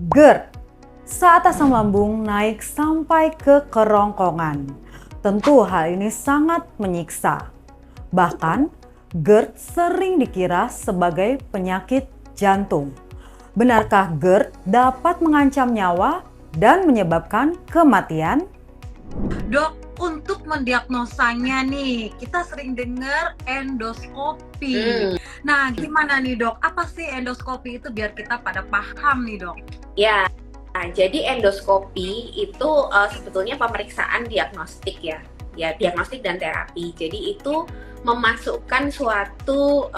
GERD, saat asam lambung naik sampai ke kerongkongan. Tentu hal ini sangat menyiksa. Bahkan, GERD sering dikira sebagai penyakit jantung. Benarkah GERD dapat mengancam nyawa dan menyebabkan kematian? Dok, untuk mendiagnosanya nih, kita sering dengar endoskopi. Nah, gimana nih dok? Apa sih endoskopi itu biar kita pada paham nih dok? Ya, nah, jadi endoskopi itu sebetulnya pemeriksaan diagnostik ya, diagnostik dan terapi. Jadi itu memasukkan suatu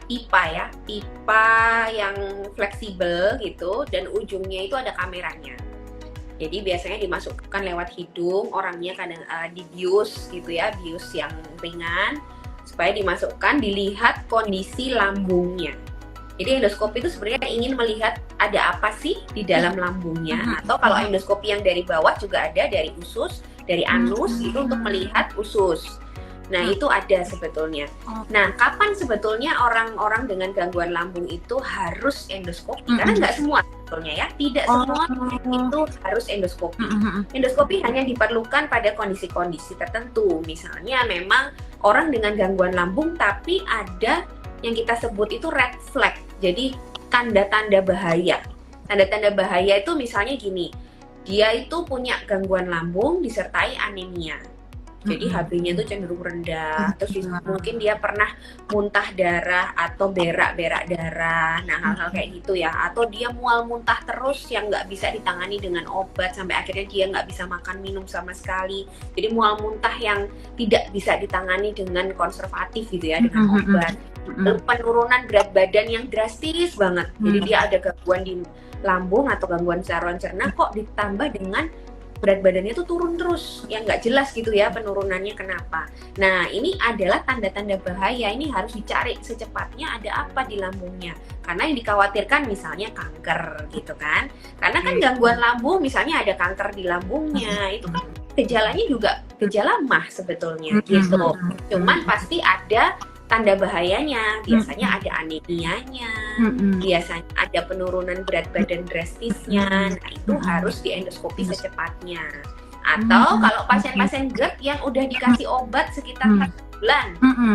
pipa yang fleksibel gitu, dan ujungnya itu ada kameranya. Jadi biasanya dimasukkan lewat hidung, orangnya kadang dibius gitu ya, bius yang ringan, supaya dimasukkan, dilihat kondisi lambungnya. Jadi endoskopi itu sebenarnya ingin melihat ada apa sih di dalam lambungnya, atau kalau endoskopi yang dari bawah juga ada, dari usus, dari anus, itu untuk melihat usus. Nah, itu ada sebetulnya. Nah, kapan sebetulnya orang-orang dengan gangguan lambung itu harus endoskopi? Karena nggak semua sebetulnya ya, tidak semua itu harus endoskopi. Endoskopi hanya diperlukan pada kondisi-kondisi tertentu. Misalnya memang orang dengan gangguan lambung tapi ada yang kita sebut itu red flag. Jadi tanda-tanda bahaya. Tanda-tanda bahaya itu misalnya gini, dia itu punya gangguan lambung disertai anemia. Jadi HB-nya itu cenderung rendah, terus mungkin dia pernah muntah darah atau berak-berak darah, nah hal-hal kayak gitu ya. Atau dia mual muntah terus yang nggak bisa ditangani dengan obat, sampai akhirnya dia nggak bisa makan minum sama sekali. Jadi mual muntah yang tidak bisa ditangani dengan konservatif gitu ya, dengan obat. Lalu penurunan berat badan yang drastis banget, jadi dia ada gangguan di lambung atau gangguan saluran cerna, kok ditambah dengan berat badannya tuh turun terus, yang nggak jelas gitu ya penurunannya kenapa. Nah, ini adalah tanda-tanda bahaya, ini harus dicari secepatnya ada apa di lambungnya. Karena yang dikhawatirkan misalnya kanker gitu kan. Karena kan gangguan lambung misalnya ada kanker di lambungnya, itu kan gejalanya juga gejala mah sebetulnya gitu. Cuman pasti ada tanda bahayanya, biasanya ada anemianya, biasanya ada penurunan berat badan drastisnya, nah itu harus diendoskopi secepatnya. Atau kalau pasien-pasien GERD yang udah dikasih obat sekitar 1 bulan,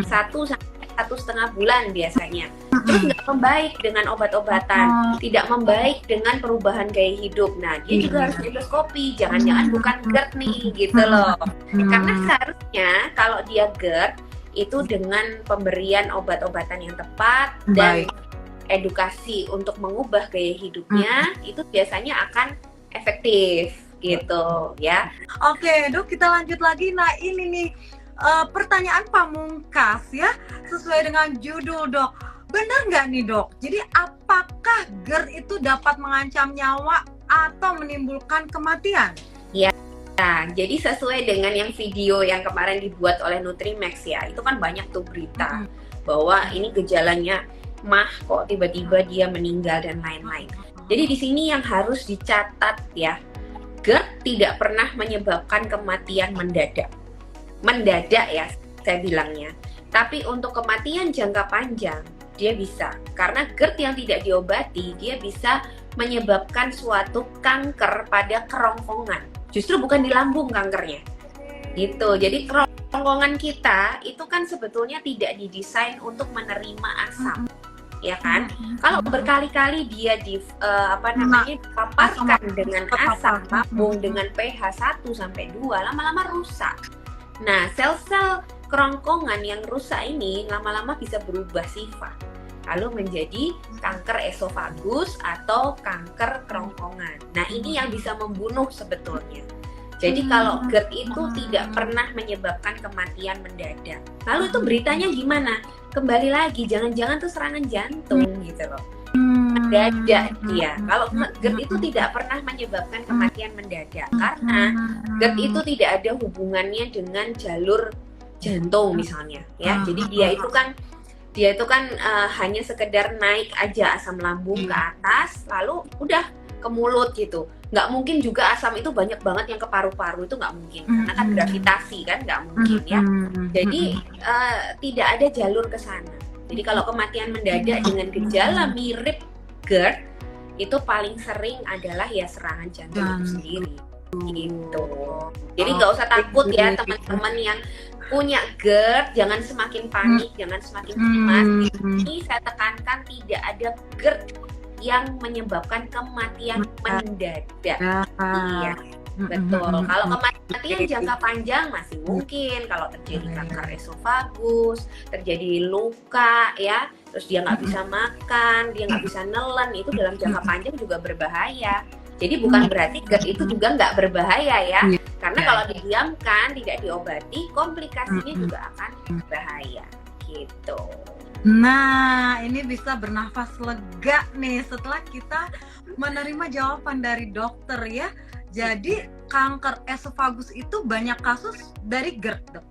1-1,5 bulan biasanya, terus nggak membaik dengan obat-obatan, tidak membaik dengan perubahan gaya hidup, nah dia juga harus endoskopi, jangan-jangan bukan GERD nih gitu loh. Karena seharusnya kalau dia GERD, itu dengan pemberian obat-obatan yang tepat dan edukasi untuk mengubah gaya hidupnya, itu biasanya akan efektif gitu ya. Oke dok, kita lanjut lagi. Nah ini nih pertanyaan pamungkas ya, sesuai dengan judul dok. Benar nggak nih dok? Jadi apakah GERD itu dapat mengancam nyawa atau menimbulkan kematian? Ya. Nah, jadi sesuai dengan yang video yang kemarin dibuat oleh Nutrimax ya, itu kan banyak tuh berita bahwa ini gejalanya mah kok tiba-tiba dia meninggal dan lain-lain. Jadi di sini yang harus dicatat ya, GERD tidak pernah menyebabkan kematian mendadak. Mendadak ya saya bilangnya. Tapi untuk kematian jangka panjang dia bisa, karena GERD yang tidak diobati dia bisa menyebabkan suatu kanker pada kerongkongan. Justru bukan di lambung kankernya, gitu. Jadi kerongkongan kita itu kan sebetulnya tidak didesain untuk menerima asam, ya kan? Kalau berkali-kali dia dipaparkan dengan asam lambung dengan pH 1 sampai 2, lama-lama rusak. Nah, sel-sel kerongkongan yang rusak ini lama-lama bisa berubah sifat, lalu menjadi kanker esofagus atau kanker kerongkongan. Nah, ini yang bisa membunuh sebetulnya. Jadi kalau GERD itu tidak pernah menyebabkan kematian mendadak. Lalu itu beritanya gimana? Kembali lagi, jangan-jangan tuh serangan jantung gitu loh. Mendadak dia. Kalau GERD itu tidak pernah menyebabkan kematian mendadak, karena GERD itu tidak ada hubungannya dengan jalur jantung misalnya ya. Jadi dia itu kan hanya sekedar naik aja asam lambung ke atas, lalu udah ke mulut gitu. Nggak mungkin juga asam itu banyak banget yang ke paru-paru, itu nggak mungkin, karena kan gravitasi kan nggak mungkin ya. Jadi tidak ada jalur ke sana. Jadi kalau kematian mendadak dengan gejala mirip GERD, itu paling sering adalah ya serangan jantung itu sendiri gitu. Jadi nggak usah takut ya teman-teman yang punya GERD, jangan semakin panik, jangan semakin cemas. Ini saya tekankan tidak ada GERD yang menyebabkan kematian mendadak. Iya, betul. Kalau kematian jangka panjang masih mungkin kalau terjadi kanker esofagus, terjadi luka ya, terus dia nggak bisa makan, dia nggak bisa nelen, itu dalam jangka panjang juga berbahaya. Jadi bukan berarti GERD itu juga nggak berbahaya ya, karena kalau didiamkan, tidak diobati, komplikasinya juga akan berbahaya gitu. Nah, ini bisa bernafas lega nih setelah kita menerima jawaban dari dokter ya. Jadi kanker esofagus itu banyak kasus dari GERD, Dok?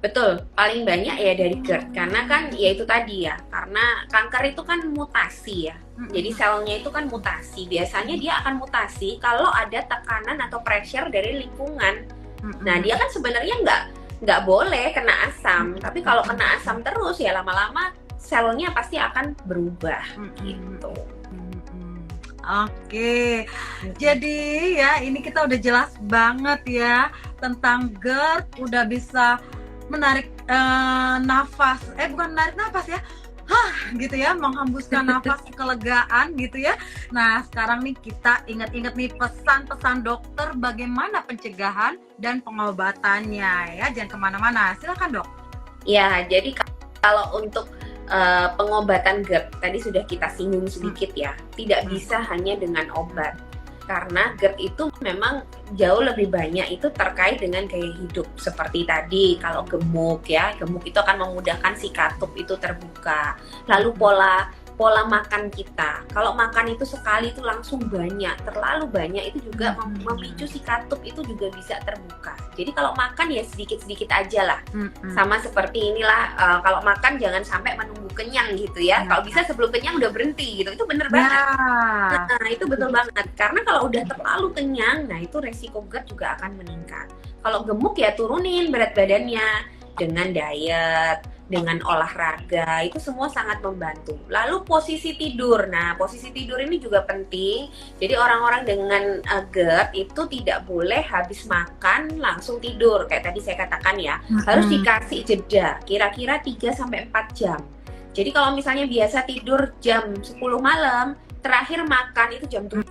Betul, paling banyak ya dari GERD, karena kan ya itu tadi ya, karena kanker itu kan mutasi ya. Jadi selnya itu kan mutasi, biasanya dia akan mutasi kalau ada tekanan atau pressure dari lingkungan. Nah dia kan sebenarnya nggak boleh kena asam, tapi kalau kena asam terus ya lama-lama selnya pasti akan berubah gitu. Oke, jadi ya ini kita udah jelas banget ya tentang GERD, udah bisa menarik nafas, bukan menarik nafas ya, gitu ya, menghembuskan nafas kelegaan gitu ya. Nah sekarang nih kita ingat-ingat nih pesan-pesan dokter bagaimana pencegahan dan pengobatannya ya, jangan kemana-mana, silakan Dok. Ya, jadi kalau untuk pengobatan GERD tadi sudah kita singgung sedikit ya, tidak bisa hanya dengan obat. Karena GERD itu memang jauh lebih banyak itu terkait dengan gaya hidup. Seperti tadi, kalau gemuk ya, gemuk itu akan memudahkan si katup itu terbuka. Lalu pola makan kita. Kalau makan itu sekali itu langsung banyak, terlalu banyak itu juga memicu si katup itu juga bisa terbuka. Jadi kalau makan ya sedikit-sedikit aja lah. Sama seperti inilah, kalau makan jangan sampai menunggu kenyang gitu ya. Kalau bisa sebelum kenyang udah berhenti gitu. Itu bener banget. Nah, itu betul banget. Karena kalau udah terlalu kenyang, nah itu resiko GERD juga akan meningkat. Kalau gemuk ya turunin berat badannya dengan diet, dengan olahraga, itu semua sangat membantu. Lalu posisi tidur, nah posisi tidur ini juga penting. Jadi orang-orang dengan GERD itu tidak boleh habis makan langsung tidur. Kayak tadi saya katakan ya, harus dikasih jeda, kira-kira 3-4 jam. Jadi kalau misalnya biasa tidur jam 10 malam, terakhir makan itu jam 7.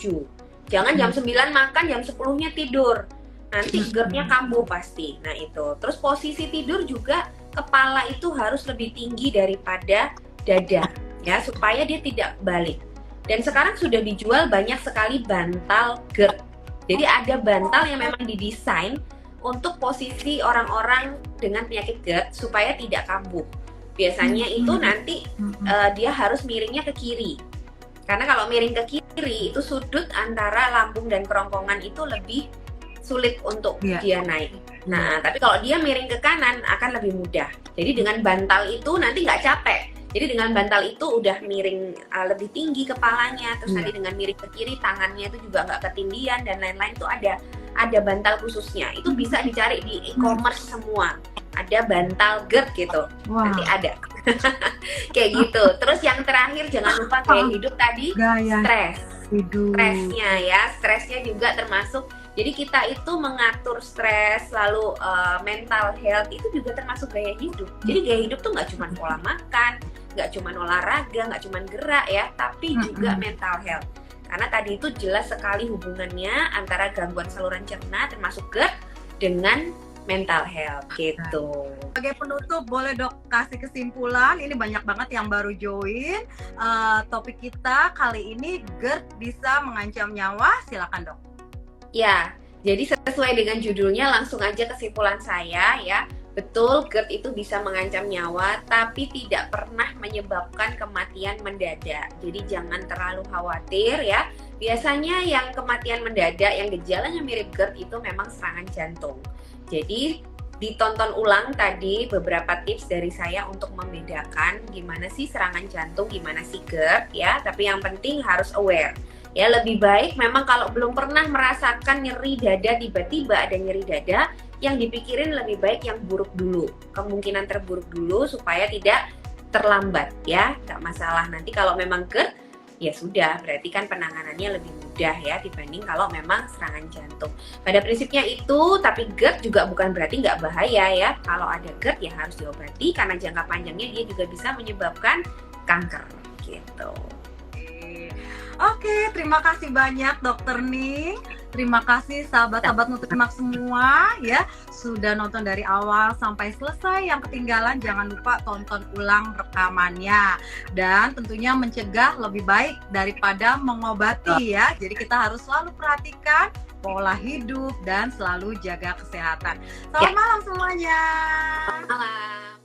Jangan jam 9 makan, jam 10-nya tidur. Nanti GERD-nya kambuh pasti. Nah itu. Terus posisi tidur juga kepala itu harus lebih tinggi daripada dada ya, supaya dia tidak balik. Dan sekarang sudah dijual banyak sekali bantal GERD. Jadi ada bantal yang memang didesain untuk posisi orang-orang dengan penyakit GERD supaya tidak kambuh. Biasanya itu nanti dia harus miringnya ke kiri. Karena kalau miring ke kiri itu sudut antara lambung dan kerongkongan itu lebih sulit untuk dia naik. Nah, tapi kalau dia miring ke kanan akan lebih mudah. Jadi dengan bantal itu nanti nggak capek. Jadi dengan bantal itu udah miring lebih tinggi kepalanya, terus nanti dengan miring ke kiri tangannya itu juga nggak ketindian dan lain-lain, itu ada bantal khususnya. Itu bisa dicari di e-commerce semua. Ada bantal GERD gitu. Nanti ada. Kayak gitu. Terus yang terakhir jangan lupa gaya hidup tadi, stres. Stresnya ya, stresnya juga termasuk. Jadi kita itu mengatur stres, lalu mental health itu juga termasuk gaya hidup. Jadi gaya hidup tuh nggak cuma pola makan, nggak cuma olahraga, nggak cuma gerak ya, tapi juga mental health. Karena tadi itu jelas sekali hubungannya antara gangguan saluran cerna termasuk GERD dengan mental health gitu. Sebagai penutup, boleh Dok kasih kesimpulan? Ini banyak banget yang baru join. Topik kita kali ini GERD bisa mengancam nyawa. Silakan Dok. Ya, jadi sesuai dengan judulnya langsung aja kesimpulan saya ya. Betul, GERD itu bisa mengancam nyawa, tapi tidak pernah menyebabkan kematian mendadak. Jadi jangan terlalu khawatir ya. Biasanya yang kematian mendadak, yang gejalanya mirip GERD itu memang serangan jantung. Jadi ditonton ulang tadi beberapa tips dari saya untuk membedakan gimana sih serangan jantung, gimana sih GERD ya. Tapi yang penting harus aware. Ya, lebih baik memang kalau belum pernah merasakan nyeri dada, tiba-tiba ada nyeri dada, yang dipikirin lebih baik yang buruk dulu, kemungkinan terburuk dulu supaya tidak terlambat ya, nggak masalah. Nanti kalau memang GERD ya sudah, berarti kan penanganannya lebih mudah ya dibanding kalau memang serangan jantung. Pada prinsipnya itu, tapi GERD juga bukan berarti nggak bahaya ya. Kalau ada GERD ya harus diobati karena jangka panjangnya dia juga bisa menyebabkan kanker gitu. Oke, terima kasih banyak Dokter Ning. Terima kasih sahabat-sahabat Nutrimak semua ya, sudah nonton dari awal sampai selesai. Yang ketinggalan jangan lupa tonton ulang rekamannya. Dan tentunya mencegah lebih baik daripada mengobati ya. Jadi kita harus selalu perhatikan pola hidup dan selalu jaga kesehatan. Selamat malam semuanya. Selamat malam.